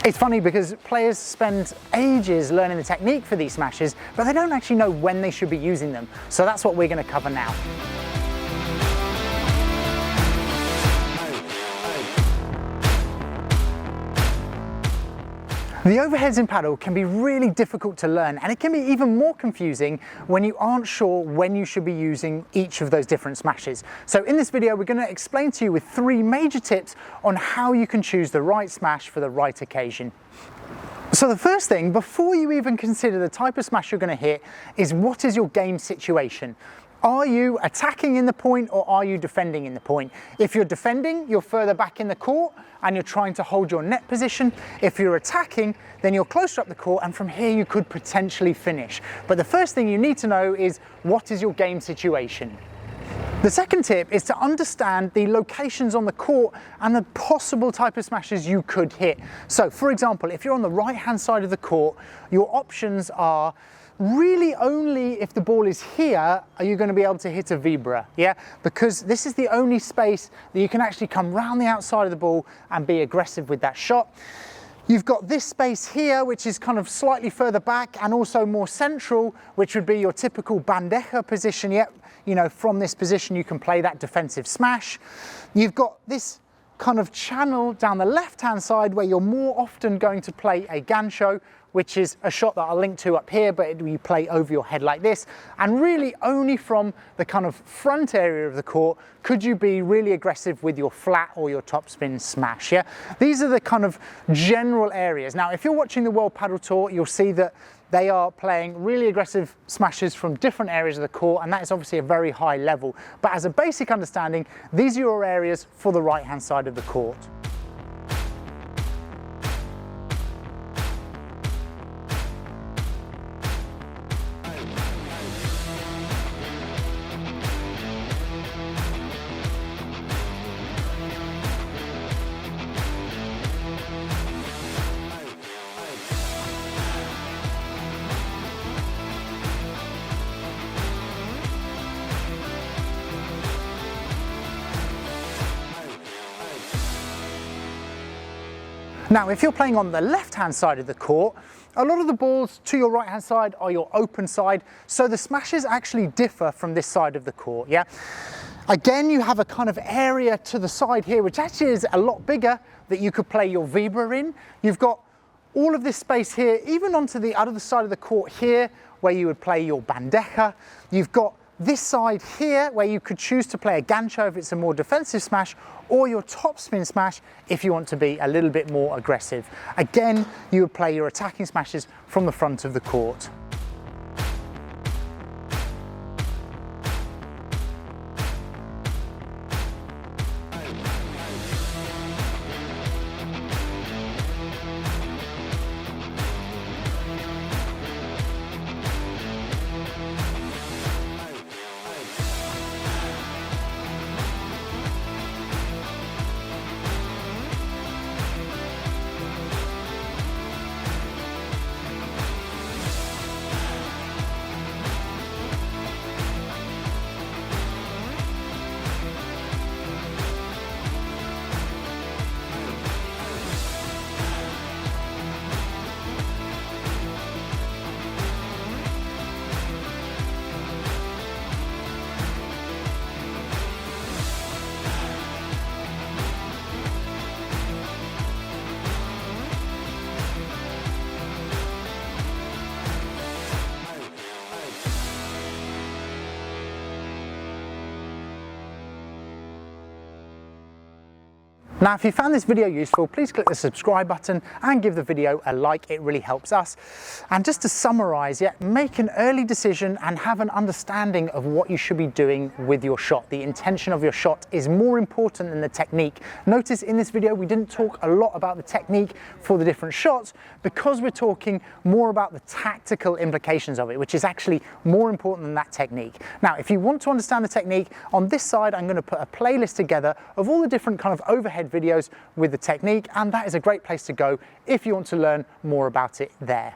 It's funny because players spend ages learning the technique for these smashes, but they don't actually know when they should be using them. So that's what we're going to cover now. The overheads in Padel can be really difficult to learn, and it can be even more confusing when you aren't sure when you should be using each of those different smashes. So in this video, we're going to explain to you with 3 major tips on how you can choose the right smash for the right occasion. So the first thing, before you even consider the type of smash you're going to hit, is what is your game situation? Are you attacking in the point or are you defending in the point? If you're defending, you're further back in the court and you're trying to hold your net position. If you're attacking, then you're closer up the court, and from here you could potentially finish. But the first thing you need to know is, what is your game situation? The second tip is to understand the locations on the court and the possible type of smashes you could hit. So for example, if you're on the right hand side of the court, your options are really only if the ball is here are you going to be able to hit a vibra, yeah? Because this is the only space that you can actually come round the outside of the ball and be aggressive with that shot. You've got this space here, which is kind of slightly further back and also more central, which would be your typical bandeja position. Yeah, you know, from this position you can play that defensive smash. You've got this kind of channel down the left-hand side where you're more often going to play a gancho, which is a shot that I'll link to up here, but you play over your head like this. And really only from the kind of front area of the court could you be really aggressive with your flat or your topspin smash, yeah? These are the kind of general areas. Now, if you're watching the World Padel Tour, you'll see that they are playing really aggressive smashes from different areas of the court, and that is obviously a very high level. But as a basic understanding, these are your areas for the right-hand side of the court. Now, if you're playing on the left-hand side of the court, a lot of the balls to your right-hand side are your open side, so the smashes actually differ from this side of the court, yeah? Again, you have a kind of area to the side here, which actually is a lot bigger, that you could play your vibra in. You've got all of this space here, even onto the other side of the court here, where you would play your bandeja. You've got this side here where you could choose to play a gancho if it's a more defensive smash, or your topspin smash if you want to be a little bit more aggressive. Again, you would play your attacking smashes from the front of the court. Now, if you found this video useful, please click the subscribe button and give the video a like. It really helps us. And just to summarize, yeah, make an early decision and have an understanding of what you should be doing with your shot. The intention of your shot is more important than the technique. Notice in this video, we didn't talk a lot about the technique for the different shots because we're talking more about the tactical implications of it, which is actually more important than that technique. Now, if you want to understand the technique, on this side, I'm going to put a playlist together of all the different kind of overhead videos with the technique, and that is a great place to go if you want to learn more about it there.